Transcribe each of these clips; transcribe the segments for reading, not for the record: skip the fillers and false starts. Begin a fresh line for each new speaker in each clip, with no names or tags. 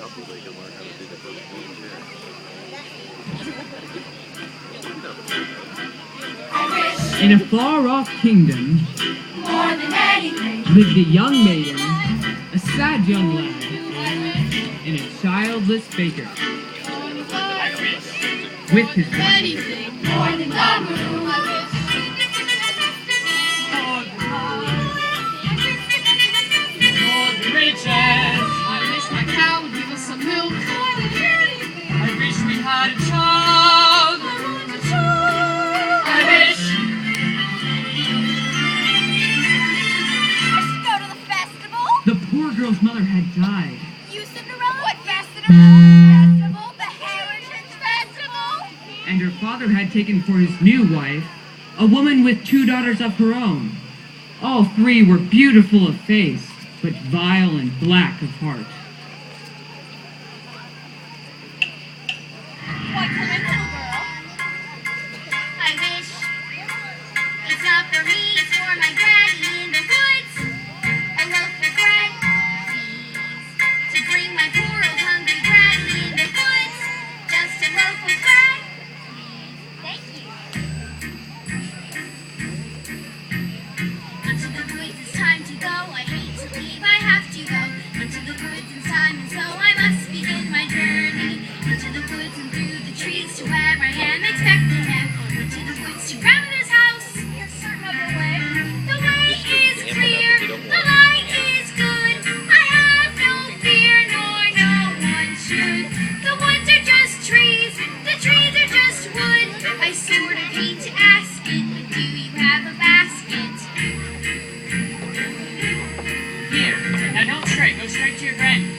couple, they can learn how to do the first chair.
In a far-off kingdom,
More than anything,
lived a young maiden, a sad young lad, and a childless baker. With his wife.
anything more than the room I wish.
For the riches,
I wish my cow would give us some milk.
I wish we had a child.
I wish.
I should go to the festival.
The poor girl's mother had died,
You, Cinderella? What festival? Festival? The Heritage Festival?
and her father had taken for his new wife a woman with 2 daughters of her own. All 3 were beautiful of face, but vile and black of heart.
Why, come in, little girl.
I wish it's not for me, it's for my granny in the woods. A loaf of bread, please, to bring my poor old hungry granny in the woods. Just a loaf of bread, please. Thank you. Into the woods, it's time to go. I hate to leave, I have to go. Into the woods, it's time, and so I must begin my journey. Into the woods and through the trees to where I am expecting him. Into the woods to grandmother's house. You're certain of the way. The way is clear, the light is good. I have no fear, nor no one should. The woods are just trees, the trees are just wood. I sort of hate to ask it, but do you have a basket?
Here, now don't stray, go straight to your granny.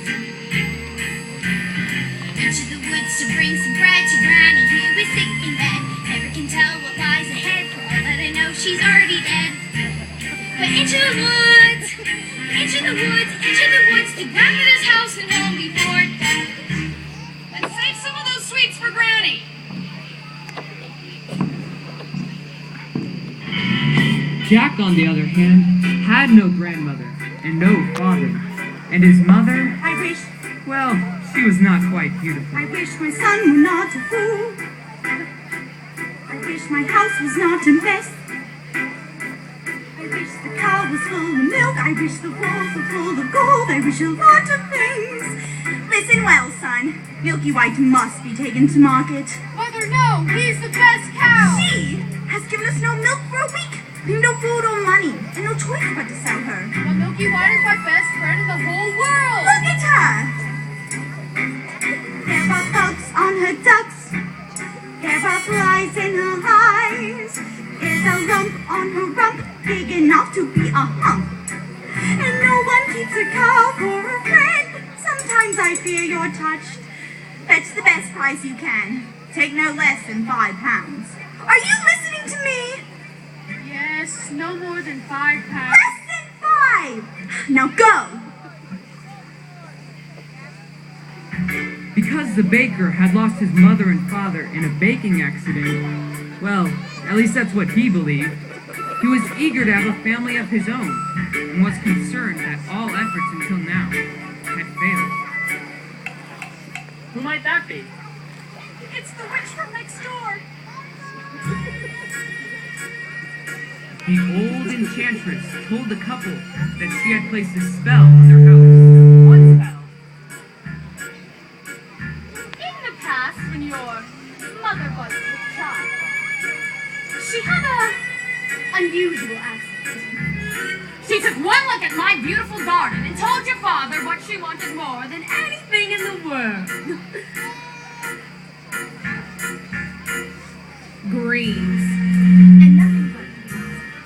Into the woods to bring some bread to Granny who is sick in bed. Never can tell what lies ahead, for all that I know she's already dead. But into the woods, into the woods, into the woods to grandmother's house and home before death.
And save some of those sweets for Granny.
Jack, on the other hand, had no grandmother and no father, and his mother,
I wish,
well, she was not quite beautiful.
I wish my son were not a fool. I wish my house was not a mess. I wish the cow was full of milk. I wish the walls were full of gold. I wish a lot of things. Listen well, son. Milky White must be taken to market.
Mother, no, he's the best cow.
She has given us no milk for a week, no food or money, and no choice but to sell her.
But Milky White is my best friend in the whole world.
Look at her! There are bugs on her ducks. There are flies in her eyes. There's a lump on her rump, big enough to be a hump. And no one keeps a cow for a friend. Sometimes I fear you're touched. Fetch the best price you can. Take no less than £5. Are you listening to me?
Yes, no more than 5 pounds.
Less than 5! Now go!
Because the baker had lost his mother and father in a baking accident, well, at least that's what he believed, he was eager to have a family of his own, and was concerned that all efforts until now had failed.
Who might that be?
It's the witch from next door.
The old enchantress told the couple that she had placed a spell on their house. What spell?
In the past, when your mother was a child, she had a unusual accident. She took one look at my beautiful garden and told your father what she wanted more than anything in the world. Greens. And nothing but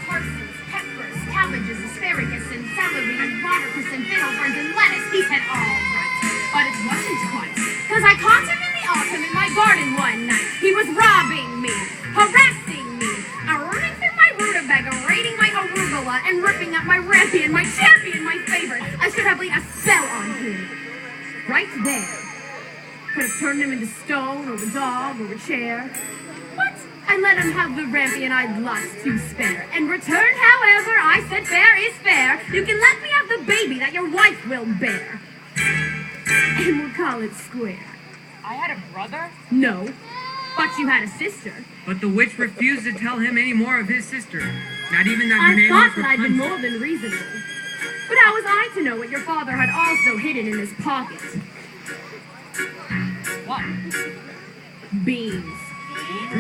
parsnips, peppers, cabbages, asparagus, and celery, and watercress, and fiddle ferns, and lettuce. He said, all right. But it wasn't quite. Because I caught him in the autumn in my garden one night. He was robbing me, harassing me, running through my rutabaga, raiding my arugula, and ripping up my rampion, my champion, my favorite. I should have laid a spell on him. Right there. Could have turned him into stone, or a dog, or a chair. But I let him have the rampion I'd lots to spare. In return, however, I said fair is fair. You can let me have the baby that your wife will bear. And we'll come call it square.
I had a brother?
No, but you had a sister.
But the witch refused to tell him any more of his sister. Not even that her
I
name
thought
was
that I'd been
Rapunzel.
more than reasonable. But how was I to know what your father had also hidden in his pocket?
What?
Beans.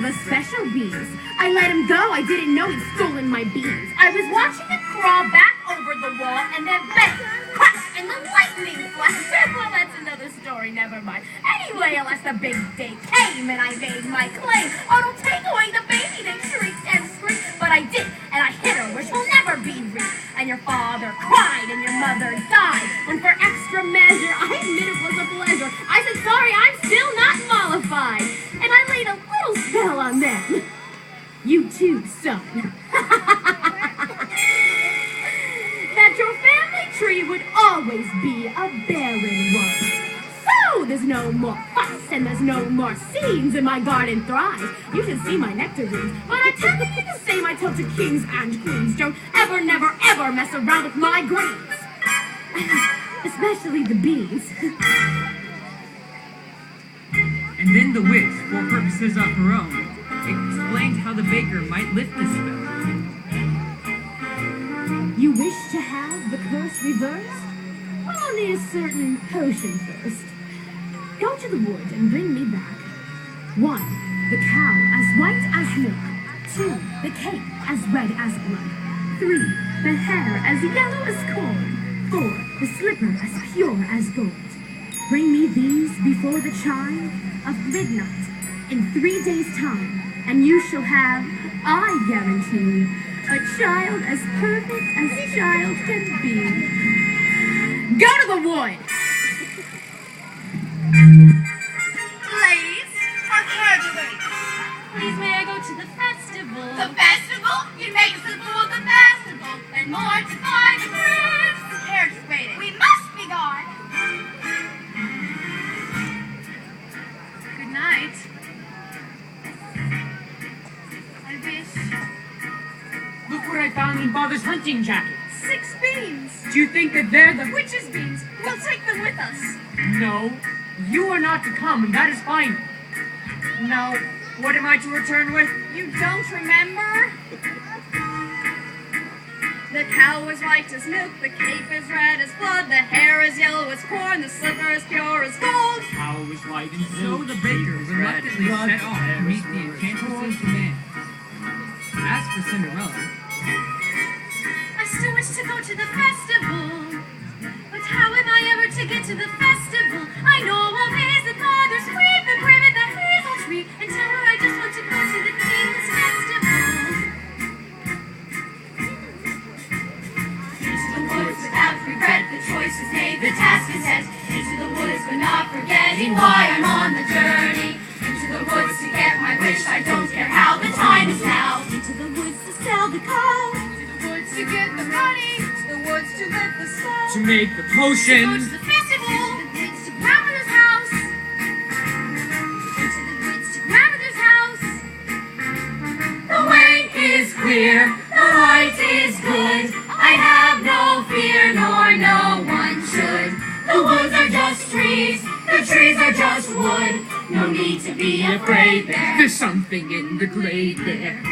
The special beans. I let him go. I didn't know he'd stolen my beans. I was watching him crawl back over the wall and then bang, crash, and the lightning flashed. Well, that's another story. Never mind. Anyway, alas, the big day came and I made my claim. Oh, don't take away the baby, they shrieked and screamed. But I did, and I hit her, which will never be reached. And your father cried and your mother died. And for extra measure, I admit it was a pleasure. I said, sorry, I'm still not mollified. And I laid a little spell on them. You too, son. That your family tree would always be a barren one. So there's no more fuss and there's no more scenes and my garden thrives. You should see my nectarines. But I'm telling you the same I tell to kings and queens. Don't ever, never, ever mess around with my greens. Especially the beans.
And then the witch, for purposes of her own, explained how the baker might lift the spell.
You wish to have the curse reversed? Well, I'll need a certain potion first. Go to the wood and bring me back 1. The cow as white as milk. 2. The cake as red as blood. 3. The hair as yellow as corn. 4. The slipper as pure as gold. Bring me these before the chime of midnight in 3 days' time, and you shall have, I guarantee, a child as perfect as a child can be. Go to the wood!
Ladies, our clergy.
Please may I go to the festival?
The festival? You make us the fool of the festival. And more to find the prince. The carriage is waiting. We must be gone. Good night. I wish.
Look what I found in Father's hunting jacket.
6 beans.
Do you think that they're the...
Witch's beans. We'll take them with us.
No. You are not to come, and that is fine. Now, what am I to return with?
You don't remember? The cow is white as milk, the cape is red as blood, the hair is yellow as corn, the slipper is pure as gold.
Cow is white and
So the baker reluctantly set off to meet the enchantress's demand. As for Cinderella,
I still wish to go to the festival. But how am I ever to get to the festival? I know of his the father's queen, the grave at the hazel tree, and tell her I just want to go to the king's festival.
Into the woods without regret, the choice is made, the task is set. Into the woods but not forgetting why I'm on the journey. Into the woods to get my wish, I don't care how, the time is now.
Into the woods to sell the cow.
To the woods to get the money, to the woods to get the soul.
to make the
Go to
potions.
the festival, to the woods to grandmother's house. Into the woods to grandmother's house.
The way is clear, the light is good. I have no fear, nor no one should. The woods are just trees, the trees are just wood. No need to be afraid there. There's something in the glade there.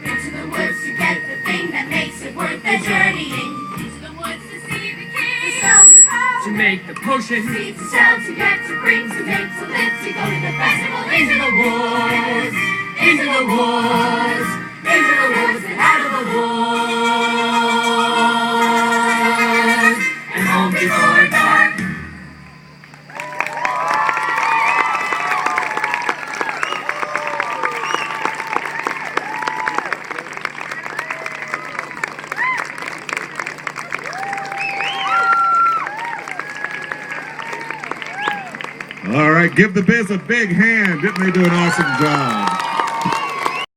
Into the woods to get the thing that makes it worth the journeying. Into the woods to see the king. To sell the cow.
To make the potions.
Seeds to sell, to get, to bring, to make, to live, to go to the festival. Into the woods. Into the woods. Into the woods and out of the woods. And home before dark.
All right, give the Biz a big hand. Didn't they do an awesome job?